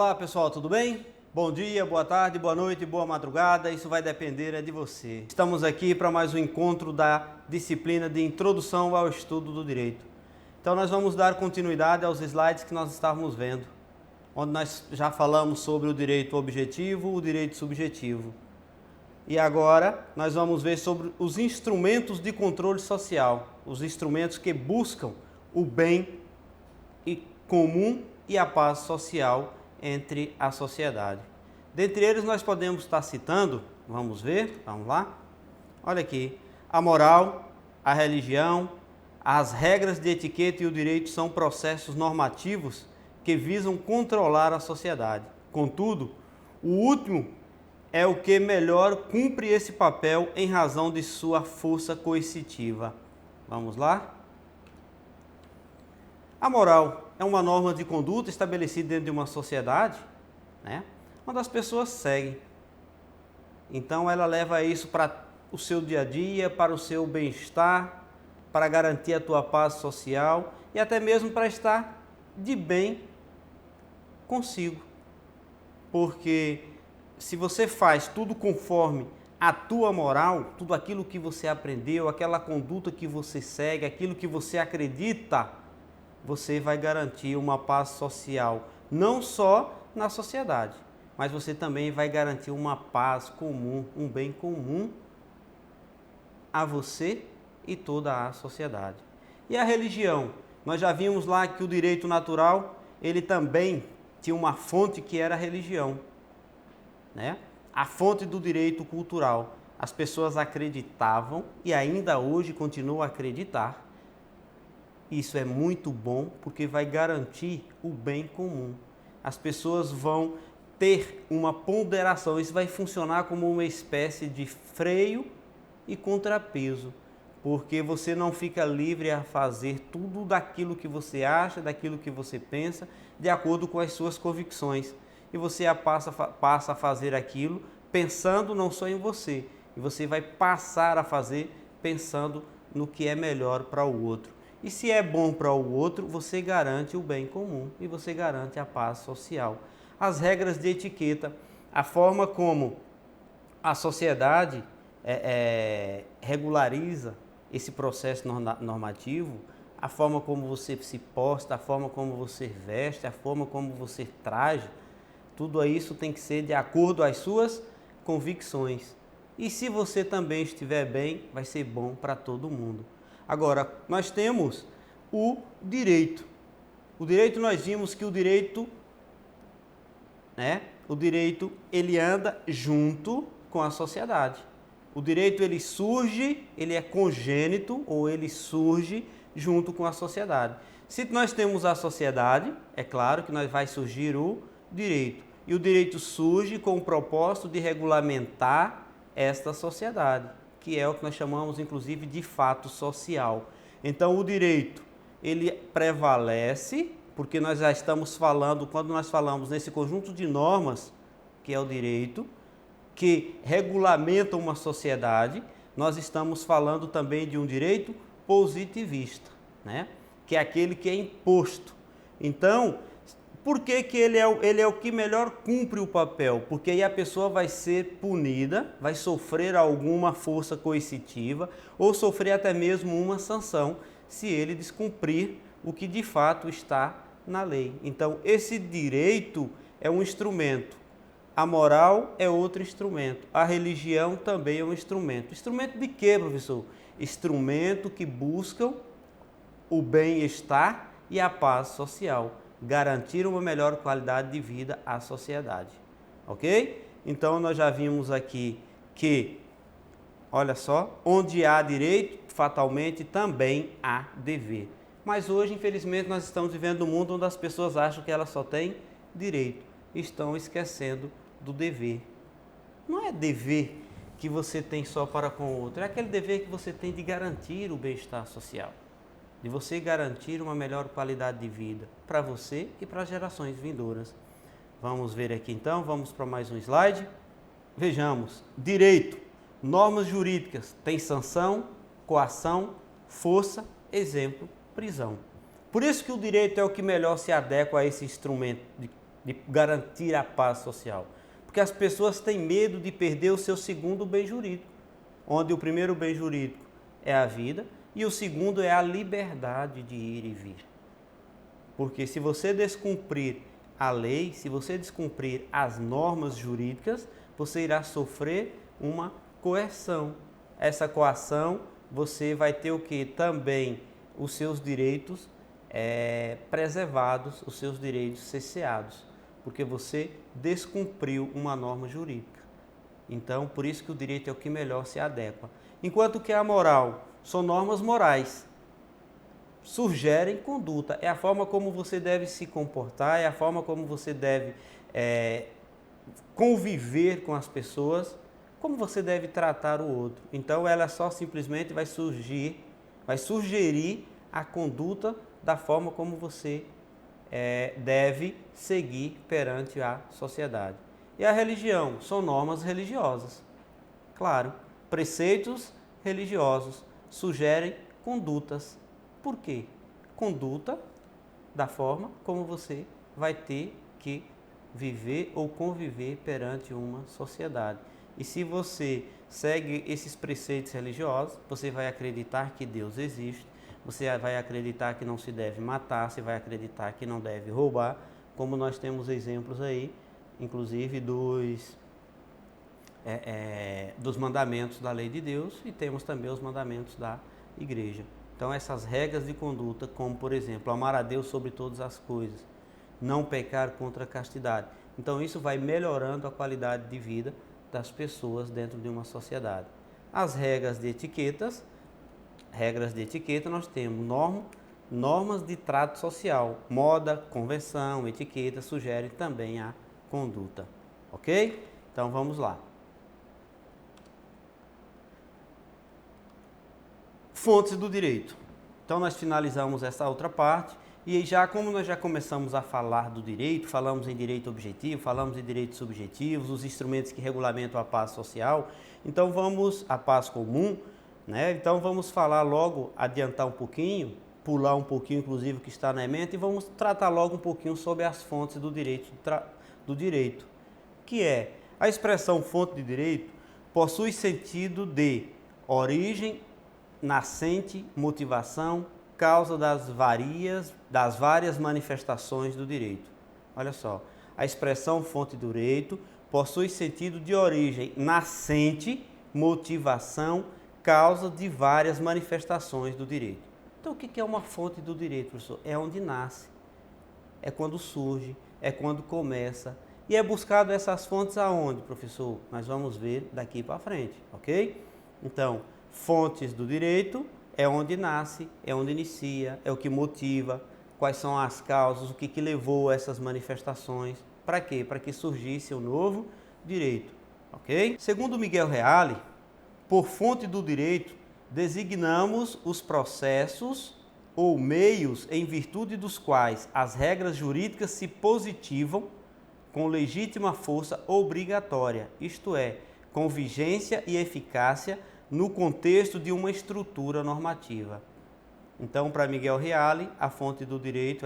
Olá pessoal, tudo bem? Bom dia, boa tarde, boa noite, boa madrugada, isso vai depender de você. Estamos aqui para mais um encontro da disciplina de Introdução ao Estudo do Direito. Então nós vamos dar continuidade aos slides que nós estávamos vendo, onde nós já falamos sobre o direito objetivo, o direito subjetivo. E agora nós vamos ver sobre os instrumentos de controle social, os instrumentos que buscam o bem comum e a paz social entre a sociedade. Dentre eles nós podemos estar citando, vamos lá. Olha aqui, a moral, a religião, as regras de etiqueta e o direito são processos normativos que visam controlar a sociedade. Contudo, o último é o que melhor cumpre esse papel em razão de sua força coercitiva. Vamos lá? A moral é uma norma de conduta estabelecida dentro de uma sociedade, né, onde as pessoas seguem. Então ela leva isso para o seu dia a dia, para o seu bem-estar, para garantir a tua paz social e até mesmo para estar de bem consigo. Porque se você faz tudo conforme a tua moral, tudo aquilo que você aprendeu, aquela conduta que você segue, aquilo que você acredita, você vai garantir uma paz social, não só na sociedade, mas você também vai garantir uma paz comum, um bem comum a você e toda a sociedade. E a religião? Nós já vimos lá que o direito natural, ele também tinha uma fonte que era a religião, né? A fonte do direito cultural. As pessoas acreditavam e ainda hoje continuam a acreditar. Isso é muito bom porque vai garantir o bem comum. As pessoas vão ter uma ponderação, isso vai funcionar como uma espécie de freio e contrapeso, porque você não fica livre a fazer tudo daquilo que você acha, daquilo que você pensa, de acordo com as suas convicções. E você passa a fazer aquilo pensando não só em você, e você vai passar a fazer pensando no que é melhor para o outro. E se é bom para o outro, você garante o bem comum e você garante a paz social. As regras de etiqueta, a forma como a sociedade regulariza esse processo normativo, a forma como você se posta, a forma como você veste, a forma como você traje, tudo isso tem que ser de acordo às suas convicções. E se você também estiver bem, vai ser bom para todo mundo. Agora, nós temos o direito. O direito, nós vimos que o direito, ele anda junto com a sociedade. O direito, ele surge, ele é congênito ou ele surge junto com a sociedade. Se nós temos a sociedade, é claro que vai surgir o direito. E o direito surge com o propósito de regulamentar esta sociedade, que é o que nós chamamos, inclusive, de fato social. Então, o direito, ele prevalece, porque nós já estamos falando, quando nós falamos nesse conjunto de normas, que é o direito, que regulamenta uma sociedade, nós estamos falando também de um direito positivista, né? Que é aquele que é imposto. Então, por que ele é o que melhor cumpre o papel? Porque aí a pessoa vai ser punida, vai sofrer alguma força coercitiva ou sofrer até mesmo uma sanção se ele descumprir o que de fato está na lei. Então, esse direito é um instrumento. A moral é outro instrumento. A religião também é um instrumento. Instrumento de quê, professor? Instrumento que buscam o bem-estar e a paz social. Garantir uma melhor qualidade de vida à sociedade, ok? Então, nós já vimos aqui que, olha só, onde há direito, fatalmente também há dever. Mas hoje, infelizmente, nós estamos vivendo um mundo onde as pessoas acham que elas só têm direito, estão esquecendo do dever. Não é dever que você tem só para com o outro, é aquele dever que você tem de garantir o bem-estar social, de você garantir uma melhor qualidade de vida para você e para as gerações vindouras. Vamos ver aqui então, vamos para mais um slide. Vejamos, direito, normas jurídicas, tem sanção, coação, força, exemplo, prisão. Por isso que o direito é o que melhor se adequa a esse instrumento de garantir a paz social. Porque as pessoas têm medo de perder o seu segundo bem jurídico, onde o primeiro bem jurídico é a vida e o segundo é a liberdade de ir e vir. Porque se você descumprir a lei, se você descumprir as normas jurídicas, você irá sofrer uma coerção. Essa coação, você vai ter o que? Também os seus direitos preservados, os seus direitos cesseados, porque você descumpriu uma norma jurídica. Então, por isso que o direito é o que melhor se adequa. Enquanto que a moral são normas morais, sugerem conduta, é a forma como você deve se comportar, é a forma como você deve conviver com as pessoas, como você deve tratar o outro. Então, ela só simplesmente vai sugerir a conduta da forma como você deve seguir perante a sociedade. E a religião são normas religiosas. Claro, preceitos religiosos sugerem condutas. Por quê? Conduta da forma como você vai ter que viver ou conviver perante uma sociedade. E se você segue esses preceitos religiosos, você vai acreditar que Deus existe, você vai acreditar que não se deve matar, você vai acreditar que não deve roubar, como nós temos exemplos aí, inclusive dos mandamentos da lei de Deus, e temos também os mandamentos da igreja. Então, essas regras de conduta, como por exemplo, amar a Deus sobre todas as coisas, não pecar contra a castidade. Então, isso vai melhorando a qualidade de vida das pessoas dentro de uma sociedade. As regras de etiqueta, nós temos normas de trato social, moda, convenção, etiqueta, sugerem também a conduta. Ok? Então, vamos lá. Fontes do direito. Então, nós finalizamos essa outra parte e como nós já começamos a falar do direito, falamos em direito objetivo, falamos em direitos subjetivos, os instrumentos que regulamentam a paz social, então a paz comum, né? Então, vamos falar logo, adiantar um pouquinho, pular um pouquinho, inclusive, o que está na ementa, e vamos tratar logo um pouquinho sobre as fontes do direito, que é a expressão fonte de direito possui sentido de origem, nascente, motivação, causa das várias manifestações do direito. Olha só, a expressão fonte do direito possui sentido de origem nascente, motivação, causa de várias manifestações do direito. Então, o que é uma fonte do direito, professor? É onde nasce, é quando surge, é quando começa. E é buscado essas fontes aonde, professor? Nós vamos ver daqui para frente, ok? Então, fontes do direito é onde nasce, é onde inicia, é o que motiva, quais são as causas, o que levou a essas manifestações, para quê? Para que surgisse o novo direito, ok? Segundo Miguel Reale, por fonte do direito, designamos os processos ou meios em virtude dos quais as regras jurídicas se positivam com legítima força obrigatória, isto é, com vigência e eficácia no contexto de uma estrutura normativa. Então, para Miguel Reale, a fonte do direito,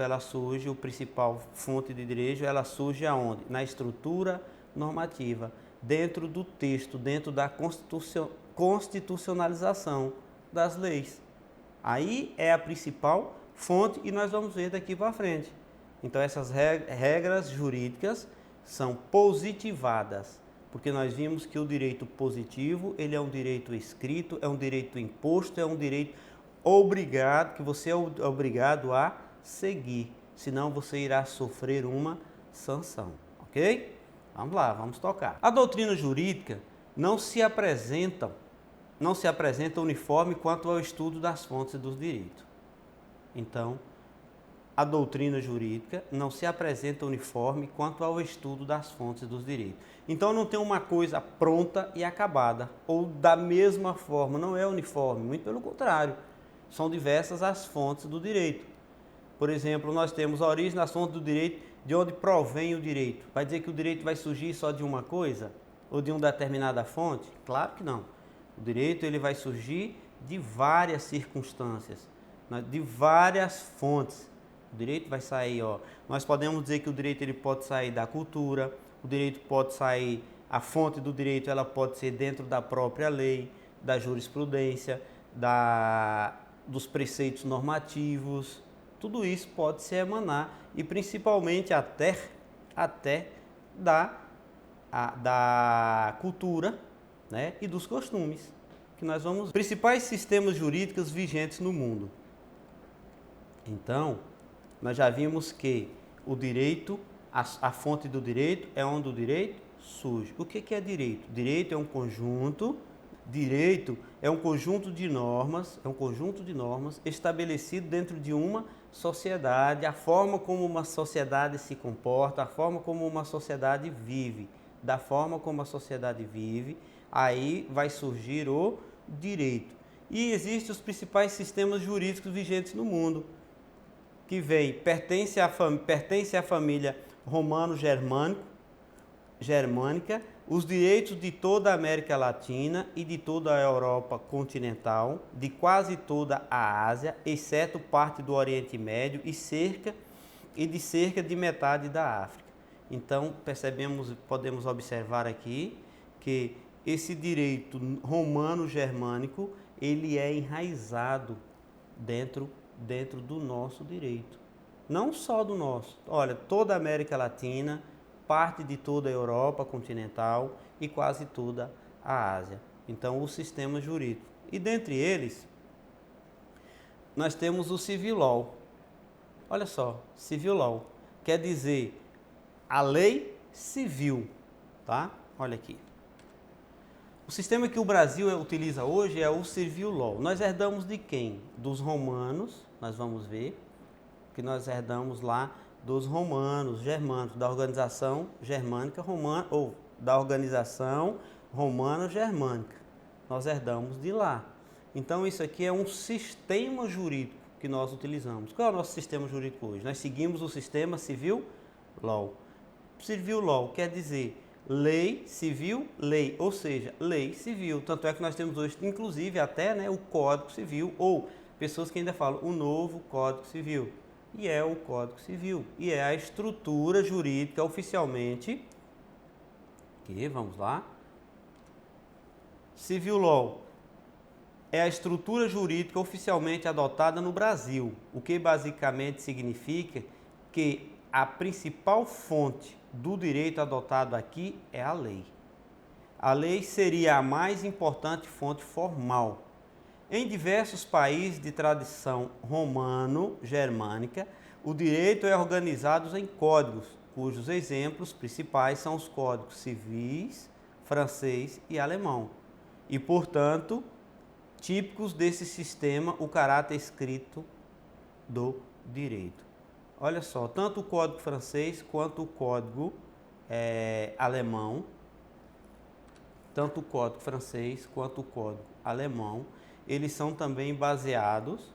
o principal fonte de direito, ela surge aonde? Na estrutura normativa, dentro do texto, dentro da constitucionalização das leis. Aí é a principal fonte e nós vamos ver daqui para frente. Então, essas regras jurídicas são positivadas, porque nós vimos que o direito positivo, ele é um direito escrito, é um direito imposto, é um direito obrigado, que você é obrigado a seguir, senão você irá sofrer uma sanção, ok? Vamos lá, vamos tocar. A doutrina jurídica não se apresenta uniforme quanto ao estudo das fontes dos direitos. Então, a doutrina jurídica não se apresenta uniforme quanto ao estudo das fontes dos direitos. Então, não tem uma coisa pronta e acabada, ou da mesma forma, não é uniforme, muito pelo contrário, são diversas as fontes do direito. Por exemplo, nós temos a origem das fontes do direito, de onde provém o direito. Vai dizer que o direito vai surgir só de uma coisa? Ou de uma determinada fonte? Claro que não. O direito ele vai surgir de várias circunstâncias, de várias fontes, O direito vai sair, ó, nós podemos dizer que o direito ele pode sair da cultura, o direito pode sair, a fonte do direito ela pode ser dentro da própria lei, da jurisprudência, dos preceitos normativos, tudo isso pode se emanar e principalmente até da cultura, né, e dos costumes, que nós vamos... Principais sistemas jurídicos vigentes no mundo. Então, nós já vimos que o direito, a fonte do direito é onde o direito surge. O que é direito? Direito é um conjunto de normas, estabelecido dentro de uma sociedade, a forma como uma sociedade se comporta, a forma como uma sociedade vive. Da forma como a sociedade vive, aí vai surgir o direito. E existem os principais sistemas jurídicos vigentes no mundo, que pertence à família romano-germânica, os direitos de toda a América Latina e de toda a Europa continental, de quase toda a Ásia, exceto parte do Oriente Médio e de cerca de metade da África. Então, podemos observar aqui que esse direito romano-germânico, ele é enraizado dentro do nosso direito. Não só do nosso. Olha, toda a América Latina, parte de toda a Europa continental e quase toda a Ásia. Então, o sistema jurídico. E dentre eles, nós temos o Civil Law. Olha só, Civil Law quer dizer a lei civil, tá? Olha aqui. O sistema que o Brasil utiliza hoje é o Civil Law. Nós herdamos de quem? Dos romanos, nós vamos ver que nós herdamos lá dos romanos, germânicos, da organização germânica romana, ou da organização romano-germânica. Nós herdamos de lá. Então, isso aqui é um sistema jurídico que nós utilizamos. Qual é o nosso sistema jurídico hoje? Nós seguimos o sistema Civil Law. Civil Law quer dizer lei civil, lei, ou seja, lei civil. Tanto é que nós temos hoje, inclusive, até, né, o Código Civil, ou pessoas que ainda falam o novo Código Civil. E é o Código Civil. E é a estrutura jurídica oficialmente, vamos lá, Civil Law é a estrutura jurídica oficialmente adotada no Brasil, o que basicamente significa que a principal fonte do direito adotado aqui é a lei. A lei seria a mais importante fonte formal. Em diversos países de tradição romano-germânica, o direito é organizado em códigos, cujos exemplos principais são os códigos civis, francês e alemão. E, portanto, típicos desse sistema, o caráter escrito do direito. Olha só, tanto o código francês quanto o código alemão, eles são também baseados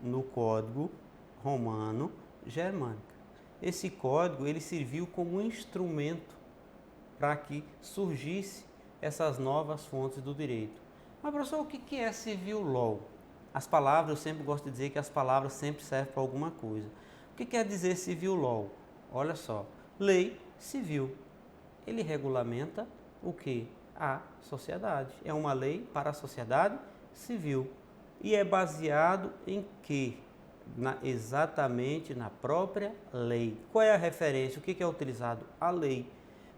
no código romano-germânico. Esse código ele serviu como um instrumento para que surgisse essas novas fontes do direito. Mas, professor, o que é Civil Law? As palavras, eu sempre gosto de dizer que as palavras sempre servem para alguma coisa. O que quer dizer Civil Law? Olha só, lei civil. Ele regulamenta o que? A sociedade. É uma lei para a sociedade civil. E é baseado em quê? Exatamente na própria lei. Qual é a referência? O que é utilizado? A lei.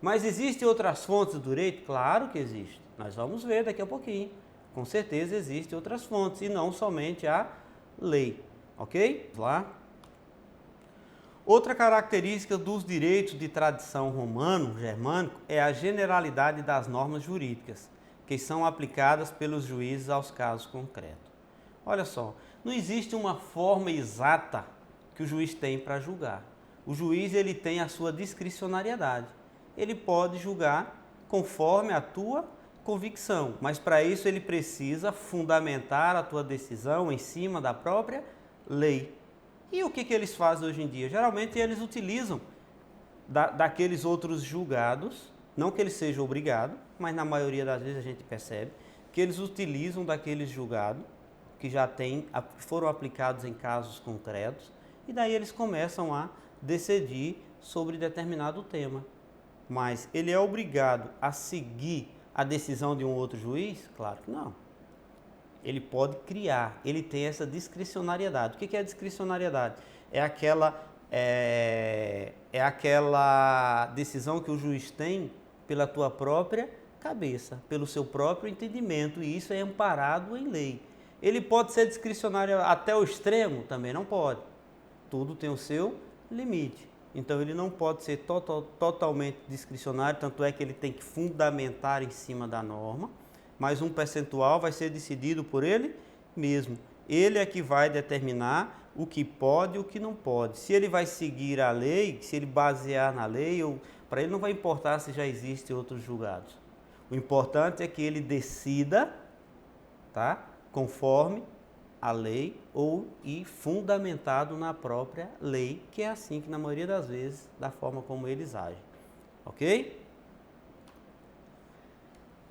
Mas existem outras fontes do direito? Claro que existe. Nós vamos ver daqui a pouquinho. Com certeza existem outras fontes e não somente a lei. Ok? Vamos lá. Outra característica dos direitos de tradição romano-germânico é a generalidade das normas jurídicas, que são aplicadas pelos juízes aos casos concretos. Olha só, não existe uma forma exata que o juiz tem para julgar. O juiz ele tem a sua discricionariedade. Ele pode julgar conforme a tua convicção, mas para isso ele precisa fundamentar a tua decisão em cima da própria lei. E o que eles fazem hoje em dia? Geralmente eles utilizam daqueles outros julgados, não que eles sejam obrigados, mas na maioria das vezes a gente percebe que eles utilizam daqueles julgados que foram aplicados em casos concretos, e daí eles começam a decidir sobre determinado tema. Mas ele é obrigado a seguir a decisão de um outro juiz? Claro que não. Ele pode criar, ele tem essa discricionariedade. O que é a discricionariedade? É aquela decisão que o juiz tem pela tua própria cabeça, pelo seu próprio entendimento, e isso é amparado em lei. Ele pode ser discricionário até o extremo? Também não pode. Tudo tem o seu limite. Então ele não pode ser totalmente discricionário, tanto é que ele tem que fundamentar em cima da norma, mas um percentual vai ser decidido por ele mesmo. Ele é que vai determinar o que pode e o que não pode. Se ele vai seguir a lei, se ele basear na lei, para ele não vai importar se já existem outros julgados. O importante é que ele decida, tá, conforme a lei e fundamentado na própria lei, que é assim que na maioria das vezes, da forma como eles agem. Ok?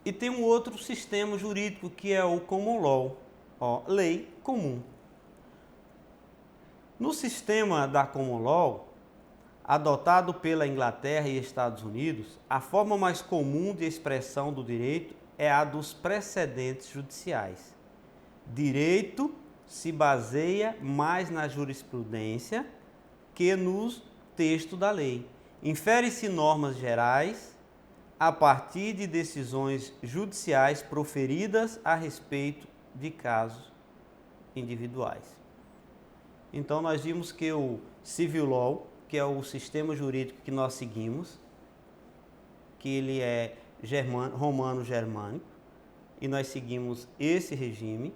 E tem um outro sistema jurídico que é o common law, lei comum. No sistema da common law, adotado pela Inglaterra e Estados Unidos, a forma mais comum de expressão do direito é a dos precedentes judiciais. Direito se baseia mais na jurisprudência que nos textos da lei. Infere-se normas gerais a partir de decisões judiciais proferidas a respeito de casos individuais. Então, nós vimos que o civil law, que é o sistema jurídico que nós seguimos, que ele é romano-germânico, e nós seguimos esse regime,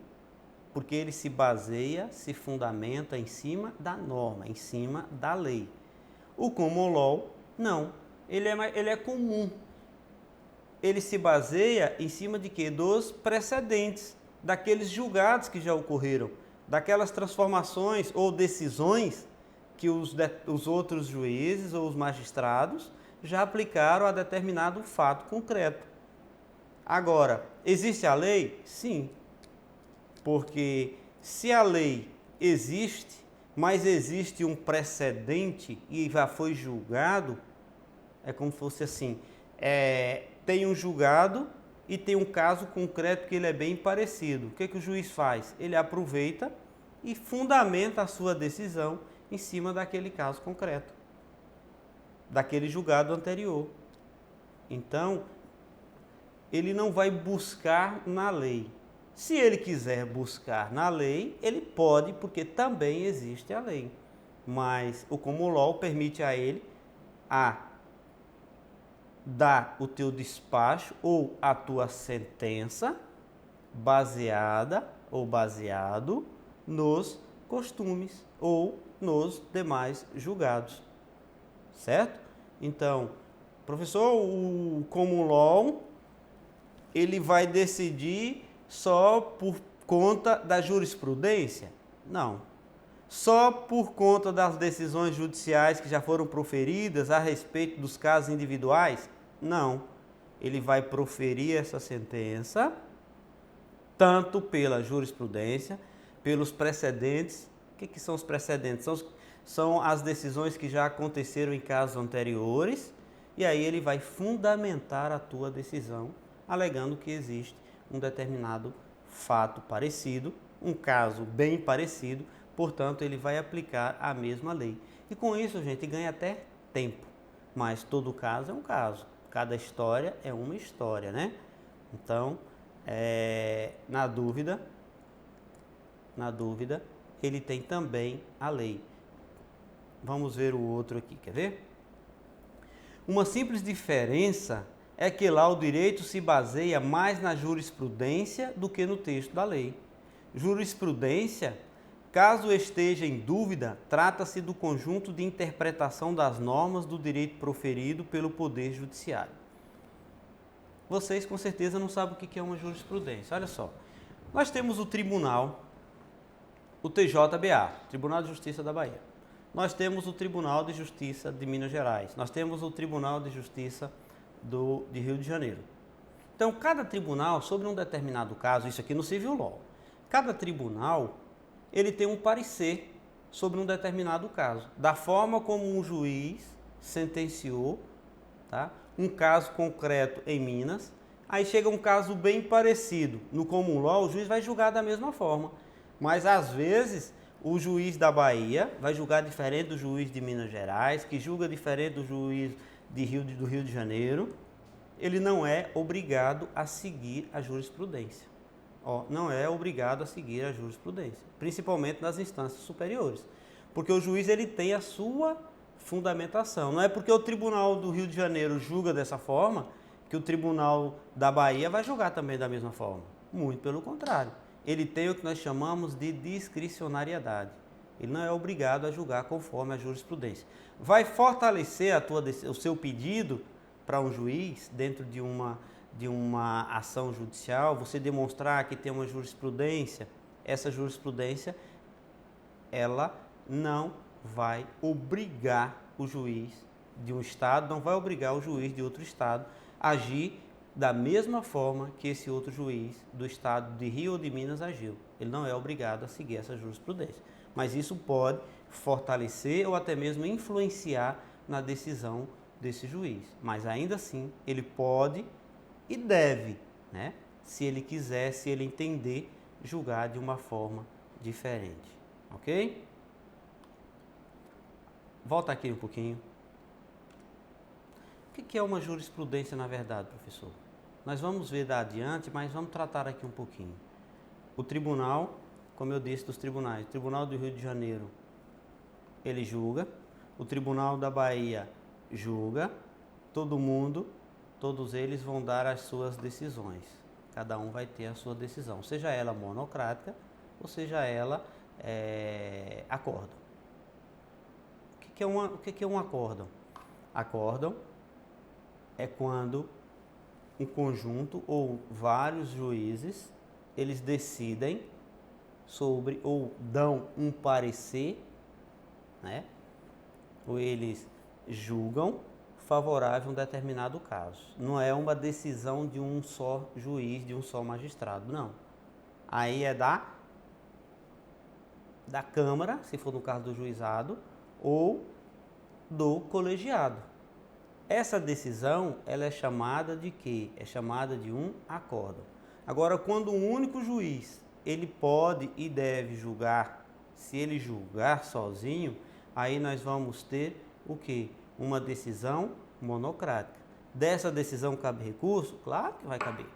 porque ele se baseia, se fundamenta em cima da norma, em cima da lei. O common law, não. Ele é comum. Ele se baseia em cima de quê? Dos precedentes, daqueles julgados que já ocorreram, daquelas transformações ou decisões que os outros juízes ou os magistrados já aplicaram a determinado fato concreto. Agora, existe a lei? Sim. Porque se a lei existe, mas existe um precedente e já foi julgado, é como se fosse assim, tem um julgado e tem um caso concreto que ele é bem parecido. O que o juiz faz? Ele aproveita e fundamenta a sua decisão em cima daquele caso concreto, daquele julgado anterior. Então, ele não vai buscar na lei. Se ele quiser buscar na lei, ele pode, porque também existe a lei. Mas o common law permite a ele dar o teu despacho ou a tua sentença baseada ou baseado nos costumes ou nos demais julgados. Certo? Então, professor, o common law, ele vai decidir só por conta da jurisprudência? Não. Só por conta das decisões judiciais que já foram proferidas a respeito dos casos individuais? Não. Ele vai proferir essa sentença tanto pela jurisprudência, pelos precedentes. O que são os precedentes? São as decisões que já aconteceram em casos anteriores, e aí ele vai fundamentar a tua decisão, alegando que existe um determinado fato parecido, um caso bem parecido, portanto, ele vai aplicar a mesma lei. E com isso, gente, ganha até tempo, mas todo caso é um caso, cada história é uma história, né? Então, na dúvida, ele tem também a lei. Vamos ver o outro aqui, quer ver? Uma simples diferença é que lá o direito se baseia mais na jurisprudência do que no texto da lei. Jurisprudência, caso esteja em dúvida, trata-se do conjunto de interpretação das normas do direito proferido pelo Poder Judiciário. Vocês com certeza não sabem o que é uma jurisprudência. Olha só, nós temos o tribunal, o TJBA, Tribunal de Justiça da Bahia. Nós temos o Tribunal de Justiça de Minas Gerais. Nós temos o Tribunal de Justiça de Rio de Janeiro. Então, cada tribunal, sobre um determinado caso, isso aqui no civil law, Cada tribunal, ele tem um parecer sobre um determinado caso, da forma como um juiz sentenciou, tá? Um caso concreto em Minas, aí chega um caso bem parecido no common law, o juiz vai julgar da mesma forma, mas às vezes o juiz da Bahia vai julgar diferente do juiz de Minas Gerais, que julga diferente do juiz do Rio de Janeiro. Ele não é obrigado a seguir a jurisprudência. Não é obrigado a seguir a jurisprudência, principalmente nas instâncias superiores, porque o juiz ele tem a sua fundamentação. Não é porque o Tribunal do Rio de Janeiro julga dessa forma que o Tribunal da Bahia vai julgar também da mesma forma. Muito pelo contrário. Ele tem o que nós chamamos de discricionariedade. Ele não é obrigado a julgar conforme a jurisprudência. Vai fortalecer o seu pedido para um juiz dentro de uma ação judicial, você demonstrar que tem uma jurisprudência. Essa jurisprudência, ela não vai obrigar o juiz de um estado, não vai obrigar o juiz de outro estado a agir da mesma forma que esse outro juiz do estado de Rio ou de Minas agiu. Ele não é obrigado a seguir essa jurisprudência. Mas isso pode fortalecer ou até mesmo influenciar na decisão desse juiz. Mas ainda assim, ele pode e deve, né? Se ele quiser, se ele entender, julgar de uma forma diferente. Ok? Volta aqui um pouquinho. O que é uma jurisprudência na verdade, professor? Nós vamos ver da adiante, mas vamos tratar aqui um pouquinho. O tribunal, como eu disse, dos tribunais, o Tribunal do Rio de Janeiro, ele julga, o Tribunal da Bahia julga, todos eles vão dar as suas decisões. Cada um vai ter a sua decisão, seja ela monocrática ou seja ela acórdão. O que é um acórdão? Acórdão é quando um conjunto ou vários juízes, eles decidem sobre ou dão um parecer, né? Ou eles julgam favorável a um determinado caso. Não é uma decisão de um só juiz, de um só magistrado, não. Aí é da Câmara, se for no caso do juizado, ou do colegiado. Essa decisão, ela é chamada de quê? É chamada de um acórdão. Agora, quando um único juiz, ele pode e deve julgar, se ele julgar sozinho, aí nós vamos ter o quê? Uma decisão monocrática. Dessa decisão cabe recurso? Claro que vai caber.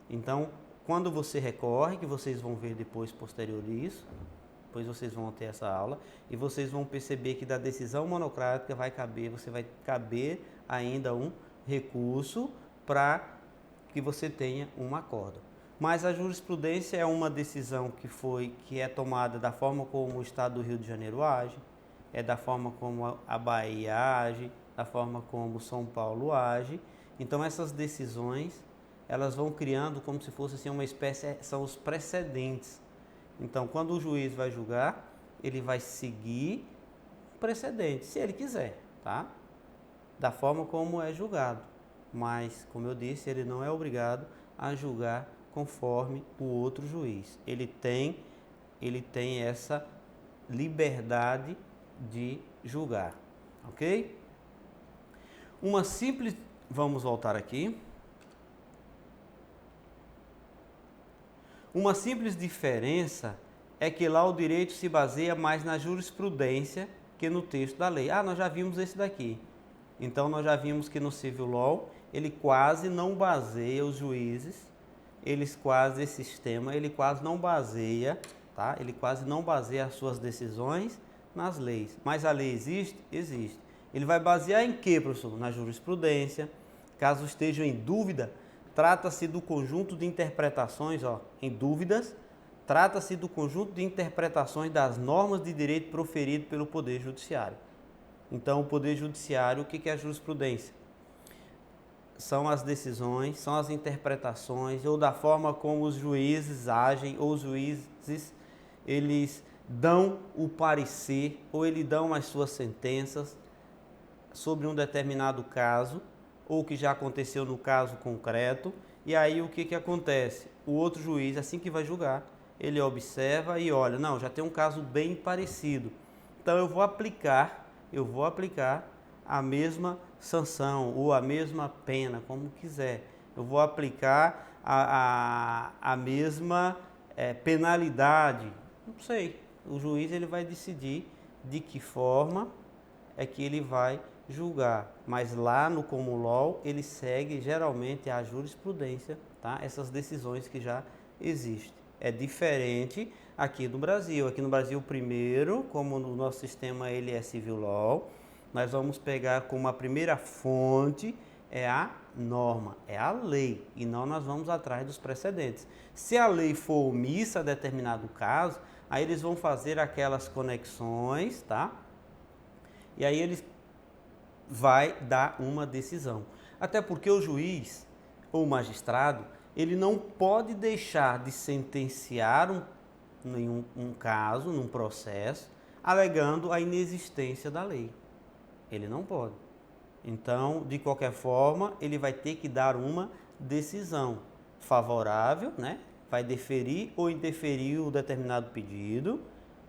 Então, quando você recorre, que vocês vão ver depois posterior isso, depois vocês vão ter essa aula, e vocês vão perceber que da decisão monocrática vai caber ainda um recurso para que você tenha um acórdão. Mas a jurisprudência é uma decisão que é tomada da forma como o Estado do Rio de Janeiro age, é da forma como a Bahia age, da forma como São Paulo age. Então essas decisões, elas vão criando como se fosse assim, uma espécie, são os precedentes. Então, quando o juiz vai julgar, ele vai seguir o precedente, se ele quiser, tá? Da forma como é julgado. Mas, como eu disse, ele não é obrigado a julgar conforme o outro juiz. Ele tem essa liberdade de julgar, ok? Vamos voltar aqui. Uma simples diferença é que lá o direito se baseia mais na jurisprudência que no texto da lei. Nós já vimos esse daqui. Então, nós já vimos que no Civil Law, ele quase não baseia os juízes, esse sistema, ele quase não baseia, tá? Ele quase não baseia as suas decisões nas leis. Mas a lei existe? Existe. Ele vai basear em quê, professor? Na jurisprudência. Caso estejam em dúvida, trata-se do conjunto de interpretações, em dúvidas, trata-se do conjunto de interpretações das normas de direito proferido pelo Poder Judiciário. Então, o Poder Judiciário, o que é a jurisprudência? São as decisões, são as interpretações, ou da forma como os juízes agem, ou os juízes, eles dão o parecer, ou eles dão as suas sentenças sobre um determinado caso, ou que já aconteceu no caso concreto, e aí o que acontece? O outro juiz, assim que vai julgar, ele observa e olha, não, já tem um caso bem parecido. Então eu vou aplicar a mesma sanção ou a mesma pena, como quiser. Eu vou aplicar a mesma penalidade. Não sei. O juiz ele vai decidir de que forma é que ele vai julgar. Mas lá no Common Law ele segue geralmente a jurisprudência, tá? Essas decisões que já existem. É diferente aqui no Brasil. Aqui no Brasil, primeiro, como no nosso sistema ele é Civil Law, nós vamos pegar como a primeira fonte é a norma, é a lei, e não nós vamos atrás dos precedentes. Se a lei for omissa a determinado caso, aí eles vão fazer aquelas conexões, tá? E aí eles vai dar uma decisão. Até porque o juiz ou o magistrado, ele não pode deixar de sentenciar um caso, num processo, alegando a inexistência da lei. Ele não pode. Então, de qualquer forma, ele vai ter que dar uma decisão favorável, né? Vai deferir ou indeferir o determinado pedido,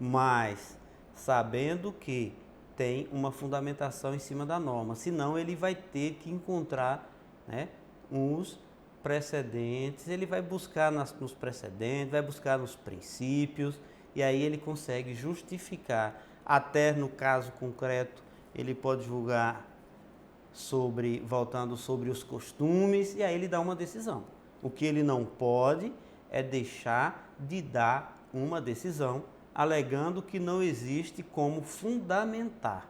mas sabendo que tem uma fundamentação em cima da norma. Senão, ele vai ter que encontrar, né, uns precedentes, ele vai buscar nos precedentes, vai buscar nos princípios, e aí ele consegue justificar. Até no caso concreto, ele pode julgar voltando sobre os costumes, e aí ele dá uma decisão. O que ele não pode é deixar de dar uma decisão, alegando que não existe como fundamentar.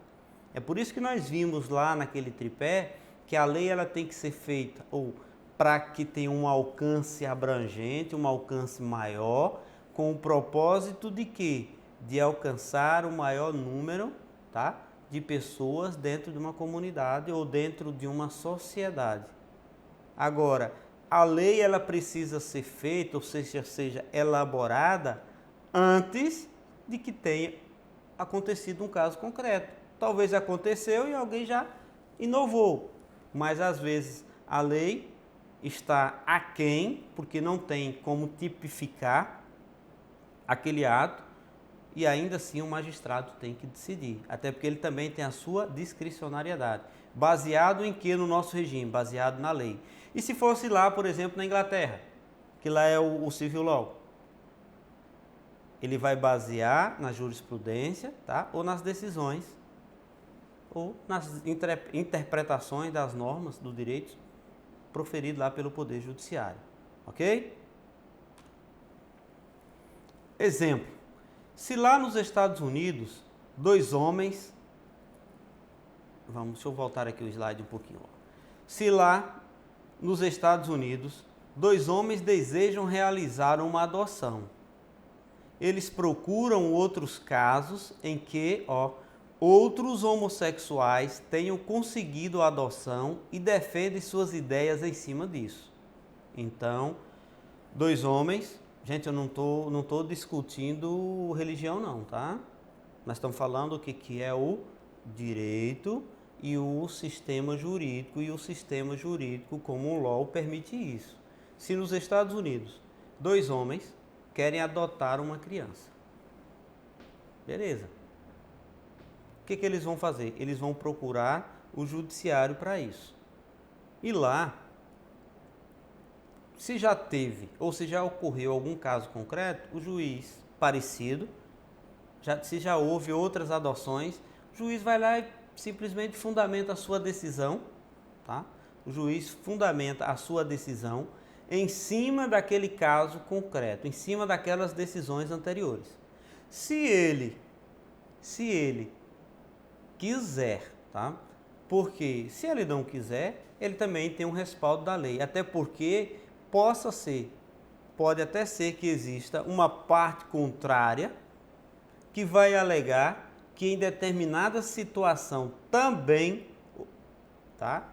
É por isso que nós vimos lá naquele tripé que a lei ela tem que ser feita ou para que tenha um alcance abrangente, um alcance maior, com o propósito de quê? De alcançar o maior número, tá? De pessoas dentro de uma comunidade ou dentro de uma sociedade. Agora, a lei ela precisa ser feita, ou seja elaborada antes de que tenha acontecido um caso concreto. Talvez aconteceu e alguém já inovou, mas às vezes a lei está aquém, porque não tem como tipificar aquele ato, e ainda assim o magistrado tem que decidir, até porque ele também tem a sua discricionariedade. Baseado em que no nosso regime? Baseado na lei. E se fosse lá, por exemplo, na Inglaterra, que lá é o Civil Law, ele vai basear na jurisprudência, tá? Ou nas decisões, ou nas interpretações das normas do direito proferido lá pelo Poder Judiciário. Ok? Exemplo. Se lá nos Estados Unidos, dois homens... deixa eu voltar aqui o slide um pouquinho. Se lá nos Estados Unidos, dois homens desejam realizar uma adoção. Eles procuram outros casos em que, outros homossexuais tenham conseguido a adoção e defendem suas ideias em cima disso. Então, dois homens, gente, eu não tô discutindo religião não, tá? Nós estamos falando o que é o direito e o sistema jurídico, e o sistema jurídico como o law permite isso. Se nos Estados Unidos, dois homens querem adotar uma criança, beleza. O que eles vão fazer? Eles vão procurar o judiciário para isso. E lá, se já teve ou se já ocorreu algum caso concreto, o juiz parecido, se já houve outras adoções, o juiz vai lá e simplesmente fundamenta a sua decisão, tá? O juiz fundamenta a sua decisão em cima daquele caso concreto, em cima daquelas decisões anteriores. Se ele quiser, tá? Porque se ele não quiser, ele também tem um respaldo da lei, até porque pode até ser que exista uma parte contrária que vai alegar que em determinada situação também, tá?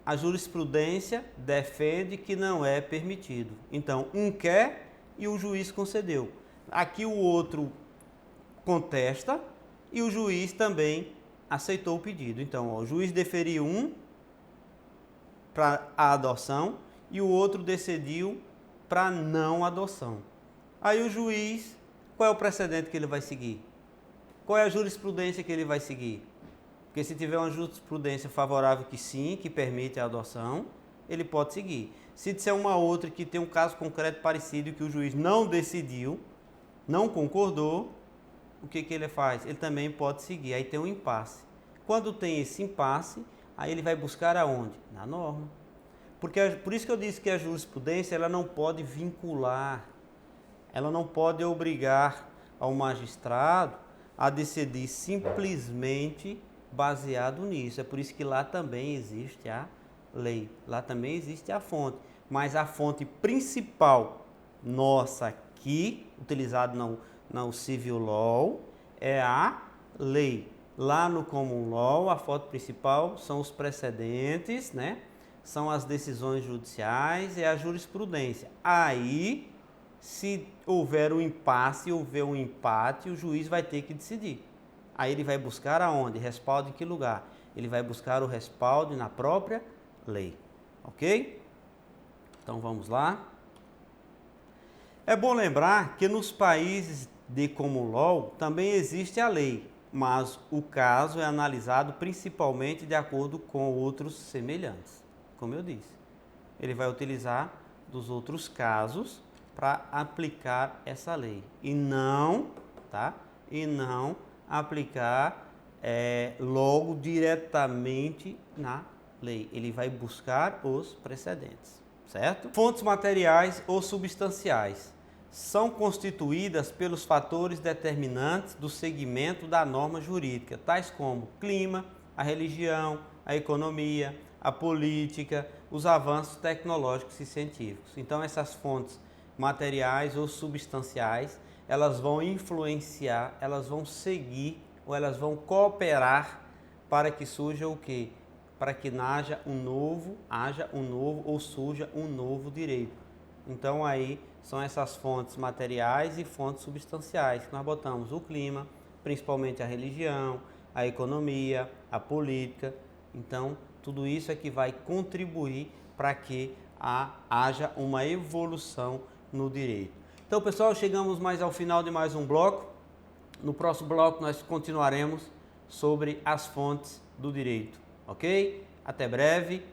A jurisprudência defende que não é permitido. Então, um quer e o juiz concedeu. Aqui o outro contesta e o juiz também aceitou o pedido. Então, o juiz deferiu um para a adoção e o outro decidiu para não adoção. Aí o juiz, qual é o precedente que ele vai seguir? Qual é a jurisprudência que ele vai seguir? Porque se tiver uma jurisprudência favorável que sim, que permite a adoção, ele pode seguir. Se disser uma outra que tem um caso concreto parecido que o juiz não decidiu, não concordou, o que ele faz? Ele também pode seguir. Aí tem um impasse. Quando tem esse impasse, aí ele vai buscar aonde? Na norma. Por isso que eu disse que a jurisprudência ela não pode vincular, ela não pode obrigar ao magistrado a decidir simplesmente baseado nisso. É por isso que lá também existe a lei, lá também existe a fonte. Mas a fonte principal nossa aqui, utilizada no Civil Law, é a lei. Lá no Common Law, a fonte principal são os precedentes, né? São as decisões judiciais e a jurisprudência. Aí, se houver um impasse, houver um empate, o juiz vai ter que decidir. Aí ele vai buscar aonde? Respaldo em que lugar? Ele vai buscar o respaldo na própria lei. Ok? Então vamos lá. É bom lembrar que nos países de Common Law também existe a lei, mas o caso é analisado principalmente de acordo com outros semelhantes. Como eu disse, ele vai utilizar dos outros casos para aplicar essa lei e não, tá? E não aplicar logo diretamente na lei. Ele vai buscar os precedentes, certo? Fontes materiais ou substanciais são constituídas pelos fatores determinantes do segmento da norma jurídica, tais como clima, a religião, a economia, a política, os avanços tecnológicos e científicos. Então, essas fontes materiais ou substanciais, elas vão influenciar, elas vão seguir ou elas vão cooperar para que surja o quê? Para que haja um novo ou surja um novo direito. Então, aí são essas fontes materiais e fontes substanciais que nós botamos o clima, principalmente a religião, a economia, a política. Então, tudo isso é que vai contribuir para que haja uma evolução no direito. Então, pessoal, chegamos mais ao final de mais um bloco. No próximo bloco, nós continuaremos sobre as fontes do direito, ok? Até breve.